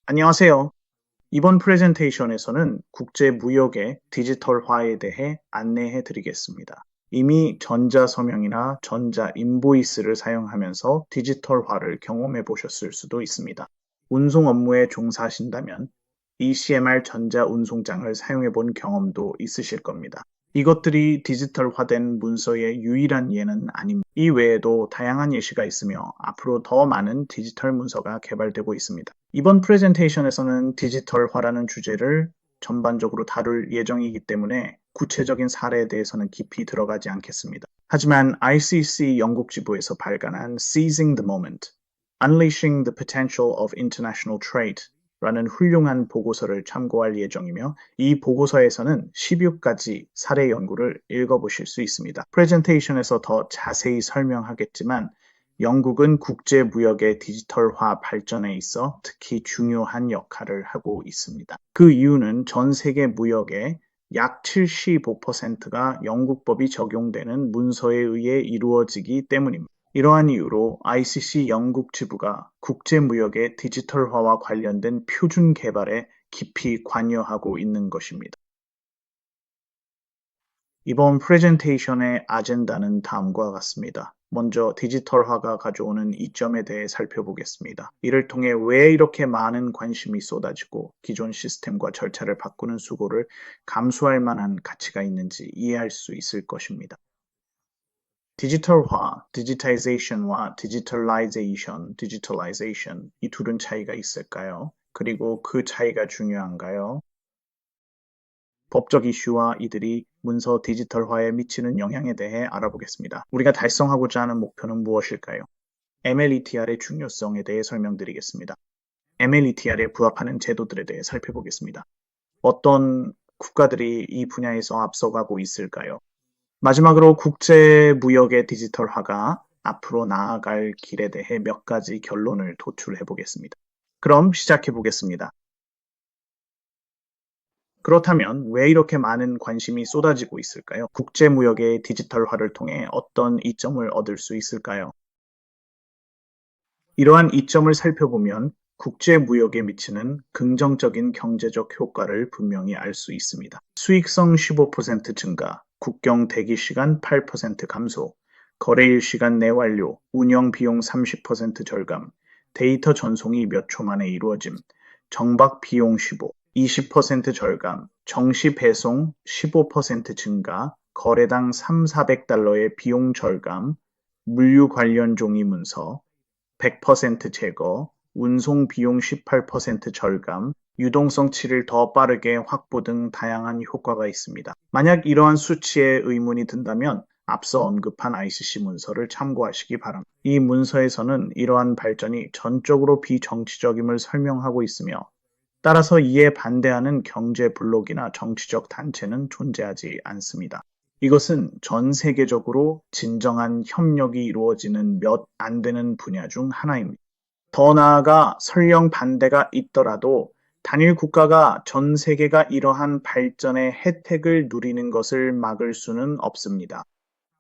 안녕하세요. 이번 프레젠테이션에서는 국제무역의 디지털화에 대해 안내해 드리겠습니다. 이미 전자서명이나 전자인보이스를 사용하면서 디지털화를 경험해 보셨을 수도 있습니다. 운송 업무에 종사하신다면 ECMR 전자운송장을 사용해 본 경험도 있으실 겁니다. 이것들이 디지털화된 문서의 유일한 예는 아닙니다. 이 외에도 다양한 예시가 있으며 앞으로 더 많은 디지털 문서가 개발되고 있습니다. 이번 프레젠테이션에서는 디지털화라는 주제를 전반적으로 다룰 예정이기 때문에 구체적인 사례에 대해서는 깊이 들어가지 않겠습니다. 하지만 ICC 영국 지부에서 발간한 Seizing the Moment, Unleashing the Potential of International Trade 라는 훌륭한 보고서를 참고할 예정이며 이 보고서에서는 16가지 사례 연구를 읽어보실 수 있습니다. 프레젠테이션에서 더 자세히 설명하겠지만 영국은 국제무역의 디지털화 발전에 있어 특히 중요한 역할을 하고 있습니다. 그 이유는 전 세계 무역의 약 75%가 영국법이 적용되는 문서에 의해 이루어지기 때문입니다. 이러한 이유로 ICC 영국 지부가 국제무역의 디지털화와 관련된 표준 개발에 깊이 관여하고 있는 것입니다. 이번 프레젠테이션의 아젠다는 다음과 같습니다. 먼저 디지털화가 가져오는 이점에 대해 살펴보겠습니다. 이를 통해 왜 이렇게 많은 관심이 쏟아지고 기존 시스템과 절차를 바꾸는 수고를 감수할 만한 가치가 있는지 이해할 수 있을 것입니다. 디지털화, 디지타이제이션과 디지털라이제이션, 이 둘은 차이가 있을까요? 그리고 그 차이가 중요한가요? 법적 이슈와 이들이 문서 디지털화에 미치는 영향에 대해 알아보겠습니다. 우리가 달성하고자 하는 목표는 무엇일까요? MLETR의 중요성에 대해 설명드리겠습니다. MLETR에 부합하는 제도들에 대해 살펴보겠습니다. 어떤 국가들이 이 분야에서 앞서가고 있을까요? 마지막으로 국제무역의 디지털화가 앞으로 나아갈 길에 대해 몇 가지 결론을 도출해 보겠습니다. 그럼 시작해 보겠습니다. 그렇다면 왜 이렇게 많은 관심이 쏟아지고 있을까요? 국제무역의 디지털화를 통해 어떤 이점을 얻을 수 있을까요? 이러한 이점을 살펴보면 국제무역에 미치는 긍정적인 경제적 효과를 분명히 알 수 있습니다. 수익성 15% 증가, 국경 대기 시간 8% 감소, 거래일 시간 내완료, 운영 비용 30% 절감, 데이터 전송이 몇 초 만에 이루어짐, 정박 비용 20% 절감, 정시 배송 15% 증가, 거래당 3,400달러의 비용 절감, 물류 관련 종이 문서 100% 제거, 운송 비용 18% 절감, 유동성 7을 더 빠르게 확보 등 다양한 효과가 있습니다. 만약 이러한 수치에 의문이 든다면 앞서 언급한 ICC 문서를 참고하시기 바랍니다. 이 문서에서는 이러한 발전이 전적으로 비정치적임을 설명하고 있으며 따라서 이에 반대하는 경제 블록이나 정치적 단체는 존재하지 않습니다. 이것은 전 세계적으로 진정한 협력이 이루어지는 몇 안 되는 분야 중 하나입니다. 더 나아가 설령 반대가 있더라도 단일 국가가 전 세계가 이러한 발전의 혜택을 누리는 것을 막을 수는 없습니다.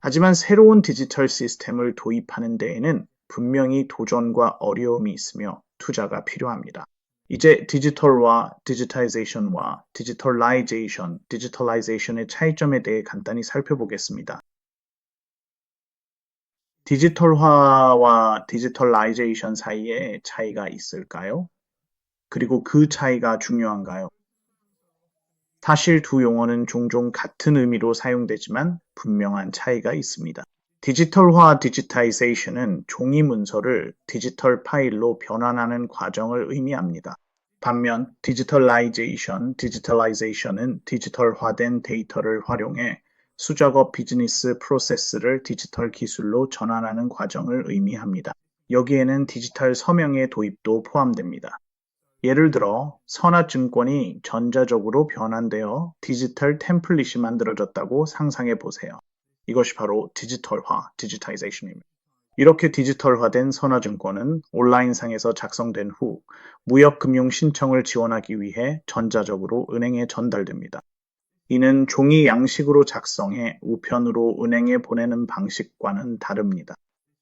하지만 새로운 디지털 시스템을 도입하는 데에는 분명히 도전과 어려움이 있으며 투자가 필요합니다. 이제 디지털화, 디지타이제이션과 디지털라이제이션의 차이점에 대해 간단히 살펴보겠습니다. 디지털화와 디지털라이제이션 사이에 차이가 있을까요? 그리고 그 차이가 중요한가요? 사실 두 용어는 종종 같은 의미로 사용되지만 분명한 차이가 있습니다. 디지털화 디지타이제이션은 종이 문서를 디지털 파일로 변환하는 과정을 의미합니다. 반면 디지털라이제이션은 디지털화된 데이터를 활용해 수작업 비즈니스 프로세스를 디지털 기술로 전환하는 과정을 의미합니다. 여기에는 디지털 서명의 도입도 포함됩니다. 예를 들어 선화증권이 전자적으로 변환되어 디지털 템플릿이 만들어졌다고 상상해 보세요. 이것이 바로 디지타이제이션입니다. 이렇게 디지털화된 선화증권은 온라인상에서 작성된 후 무역금융 신청을 지원하기 위해 전자적으로 은행에 전달됩니다. 이는 종이 양식으로 작성해 우편으로 은행에 보내는 방식과는 다릅니다.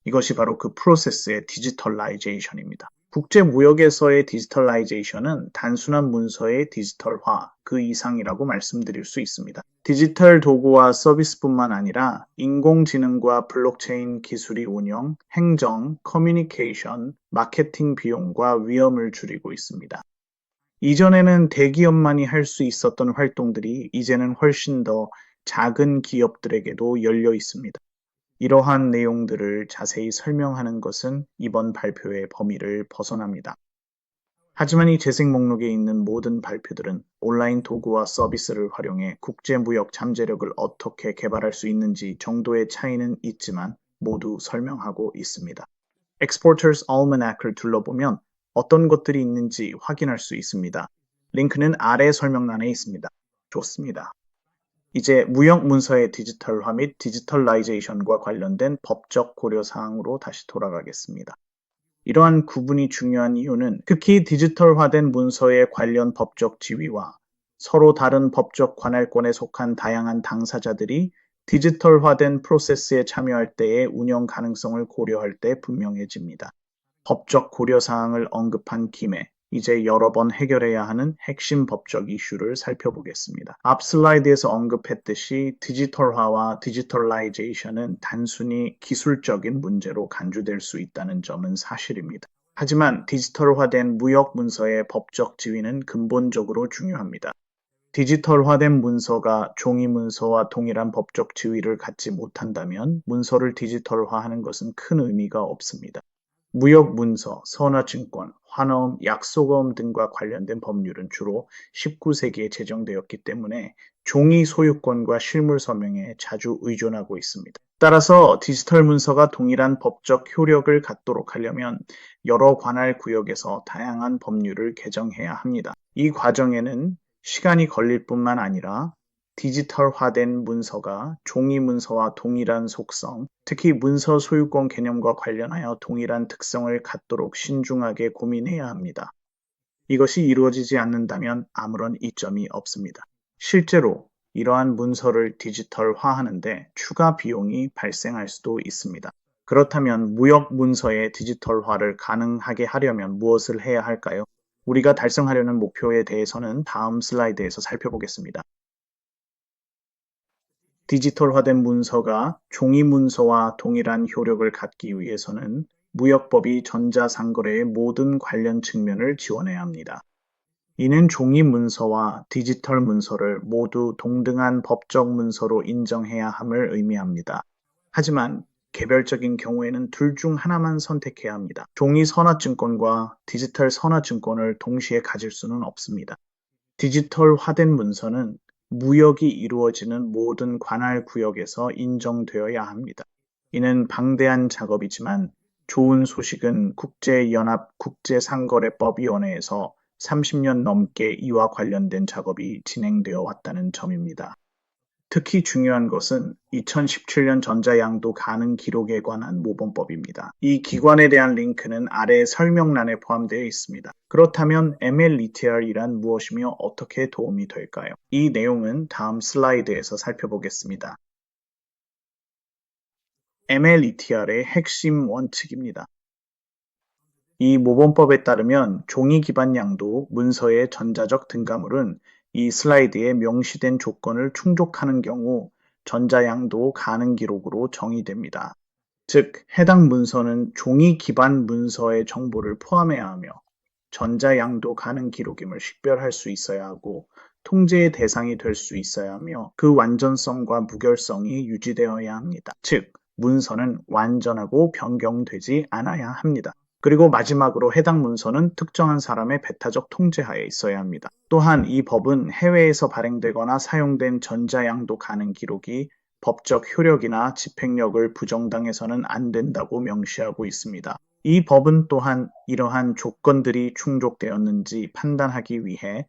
이것이 바로 그 프로세스의 디지털라이제이션입니다. 국제무역에서의 디지털라이제이션은 단순한 문서의 디지털화, 그 이상이라고 말씀드릴 수 있습니다. 디지털 도구와 서비스뿐만 아니라 인공지능과 블록체인 기술이 운영, 행정, 커뮤니케이션, 마케팅 비용과 위험을 줄이고 있습니다. 이전에는 대기업만이 할 수 있었던 활동들이 이제는 훨씬 더 작은 기업들에게도 열려 있습니다. 이러한 내용들을 자세히 설명하는 것은 이번 발표의 범위를 벗어납니다. 하지만 이 재생 목록에 있는 모든 발표들은 온라인 도구와 서비스를 활용해 국제무역 잠재력을 어떻게 개발할 수 있는지 정도의 차이는 있지만 모두 설명하고 있습니다. Exporters Almanac을 둘러보면 어떤 것들이 있는지 확인할 수 있습니다. 링크는 아래 설명란에 있습니다. 좋습니다. 이제 무역 문서의 디지털화 및 디지털라이제이션과 관련된 법적 고려사항으로 다시 돌아가겠습니다. 이러한 구분이 중요한 이유는 특히 디지털화된 문서의 관련 법적 지위와 서로 다른 법적 관할권에 속한 다양한 당사자들이 디지털화된 프로세스에 참여할 때의 운영 가능성을 고려할 때 분명해집니다. 법적 고려사항을 언급한 김에 이제 여러 번 해결해야 하는 핵심 법적 이슈를 살펴보겠습니다. 앞 슬라이드에서 언급했듯이 디지털화와 디지털라이제이션은 단순히 기술적인 문제로 간주될 수 있다는 점은 사실입니다. 하지만 디지털화된 무역 문서의 법적 지위는 근본적으로 중요합니다. 디지털화된 문서가 종이 문서와 동일한 법적 지위를 갖지 못한다면 문서를 디지털화하는 것은 큰 의미가 없습니다. 무역 문서, 선화증권, 환어음, 약속어음 등과 관련된 법률은 주로 19세기에 제정되었기 때문에 종이 소유권과 실물 서명에 자주 의존하고 있습니다. 따라서 디지털 문서가 동일한 법적 효력을 갖도록 하려면 여러 관할 구역에서 다양한 법률을 개정해야 합니다. 이 과정에는 시간이 걸릴 뿐만 아니라 디지털화된 문서가 종이 문서와 동일한 속성, 특히 문서 소유권 개념과 관련하여 동일한 특성을 갖도록 신중하게 고민해야 합니다. 이것이 이루어지지 않는다면 아무런 이점이 없습니다. 실제로 이러한 문서를 디지털화하는데 추가 비용이 발생할 수도 있습니다. 그렇다면 무역 문서의 디지털화를 가능하게 하려면 무엇을 해야 할까요? 우리가 달성하려는 목표에 대해서는 다음 슬라이드에서 살펴보겠습니다. 디지털화된 문서가 종이 문서와 동일한 효력을 갖기 위해서는 무역법이 전자상거래의 모든 관련 측면을 지원해야 합니다. 이는 종이 문서와 디지털 문서를 모두 동등한 법적 문서로 인정해야 함을 의미합니다. 하지만 개별적인 경우에는 둘 중 하나만 선택해야 합니다. 종이 선화증권과 디지털 선화증권을 동시에 가질 수는 없습니다. 디지털화된 문서는 무역이 이루어지는 모든 관할 구역에서 인정되어야 합니다. 이는 방대한 작업이지만 좋은 소식은 국제연합 국제상거래법위원회에서 30년 넘게 이와 관련된 작업이 진행되어 왔다는 점입니다. 특히 중요한 것은 2017년 전자양도 가능 기록에 관한 모범법입니다. 이 기관에 대한 링크는 아래 설명란에 포함되어 있습니다. 그렇다면 MLETR이란 무엇이며 어떻게 도움이 될까요? 이 내용은 다음 슬라이드에서 살펴보겠습니다. MLETR의 핵심 원칙입니다. 이 모범법에 따르면 종이 기반 양도 문서의 전자적 등가물은 이 슬라이드에 명시된 조건을 충족하는 경우 전자양도 가능 기록으로 정의됩니다. 즉, 해당 문서는 종이 기반 문서의 정보를 포함해야 하며 전자양도 가능 기록임을 식별할 수 있어야 하고 통제의 대상이 될 수 있어야 하며 그 완전성과 무결성이 유지되어야 합니다. 즉, 문서는 완전하고 변경되지 않아야 합니다. 그리고 마지막으로 해당 문서는 특정한 사람의 배타적 통제하에 있어야 합니다. 또한 이 법은 해외에서 발행되거나 사용된 전자양도 가능 기록이 법적 효력이나 집행력을 부정당해서는 안 된다고 명시하고 있습니다. 이 법은 또한 이러한 조건들이 충족되었는지 판단하기 위해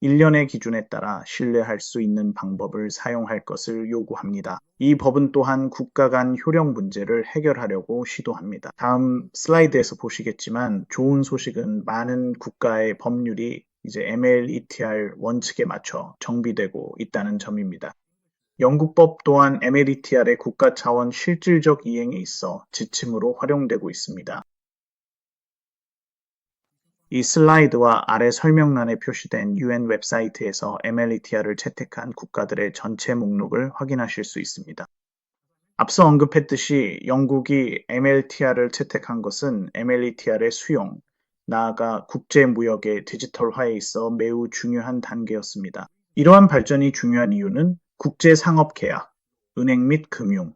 일련의 기준에 따라 신뢰할 수 있는 방법을 사용할 것을 요구합니다. 이 법은 또한 국가 간 효력 문제를 해결하려고 시도합니다. 다음 슬라이드에서 보시겠지만 좋은 소식은 많은 국가의 법률이 이제 MLETR 원칙에 맞춰 정비되고 있다는 점입니다. 영국법 또한 MLETR의 국가 차원 실질적 이행에 있어 지침으로 활용되고 있습니다. 이 슬라이드와 아래 설명란에 표시된 UN 웹사이트에서 MLETR을 채택한 국가들의 전체 목록을 확인하실 수 있습니다. 앞서 언급했듯이 영국이 MLTR을 채택한 것은 MLETR의 수용, 나아가 국제무역의 디지털화에 있어 매우 중요한 단계였습니다. 이러한 발전이 중요한 이유는 국제상업계약, 은행 및 금융,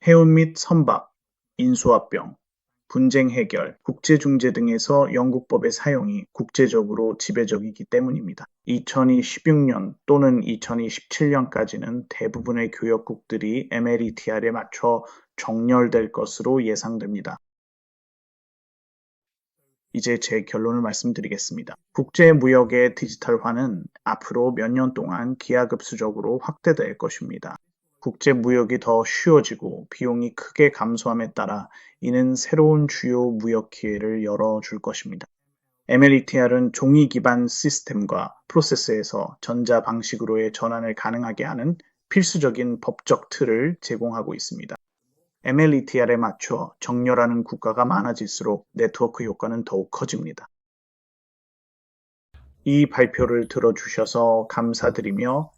해운 및 선박, 인수합병, 분쟁 해결, 국제중재 등에서 영국법의 사용이 국제적으로 지배적이기 때문입니다. 2026년 또는 2027년까지는 대부분의 교역국들이 MLETR에 맞춰 정렬될 것으로 예상됩니다. 이제 제 결론을 말씀드리겠습니다. 국제무역의 디지털화는 앞으로 몇 년 동안 기하급수적으로 확대될 것입니다. 국제무역이 더 쉬워지고 비용이 크게 감소함에 따라 이는 새로운 주요 무역 기회를 열어줄 것입니다. MLETR은 종이 기반 시스템과 프로세스에서 전자 방식으로의 전환을 가능하게 하는 필수적인 법적 틀을 제공하고 있습니다. MLETR에 맞춰 정렬하는 국가가 많아질수록 네트워크 효과는 더욱 커집니다. 이 발표를 들어주셔서 감사드리며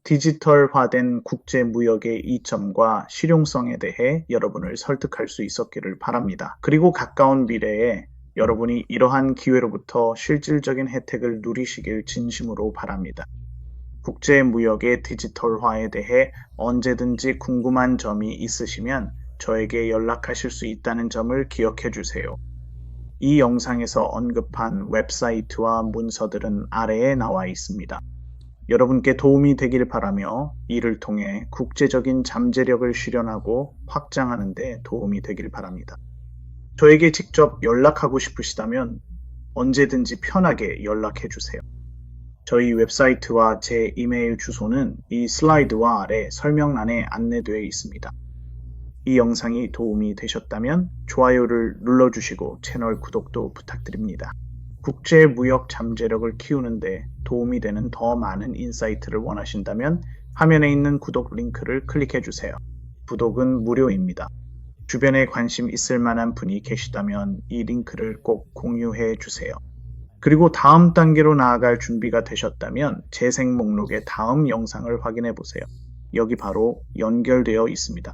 디지털화된 국제무역의 이점과 실용성에 대해 여러분을 설득할 수 있었기를 바랍니다. 그리고 가까운 미래에 여러분이 이러한 기회로부터 실질적인 혜택을 누리시길 진심으로 바랍니다. 국제무역의 디지털화에 대해 언제든지 궁금한 점이 있으시면 저에게 연락하실 수 있다는 점을 기억해 주세요. 이 영상에서 언급한 웹사이트와 문서들은 아래에 나와 있습니다. 여러분께 도움이 되길 바라며 이를 통해 국제적인 잠재력을 실현하고 확장하는 데 도움이 되길 바랍니다. 저에게 직접 연락하고 싶으시다면 언제든지 편하게 연락해 주세요. 저희 웹사이트와 제 이메일 주소는 이 슬라이드와 아래 설명란에 안내되어 있습니다. 이 영상이 도움이 되셨다면 좋아요를 눌러주시고 채널 구독도 부탁드립니다. 국제무역 잠재력을 키우는데 도움이 되는 더 많은 인사이트를 원하신다면 화면에 있는 구독 링크를 클릭해주세요. 구독은 무료입니다. 주변에 관심 있을 만한 분이 계시다면 이 링크를 꼭 공유해 주세요. 그리고 다음 단계로 나아갈 준비가 되셨다면 재생 목록의 다음 영상을 확인해 보세요. 여기 바로 연결되어 있습니다.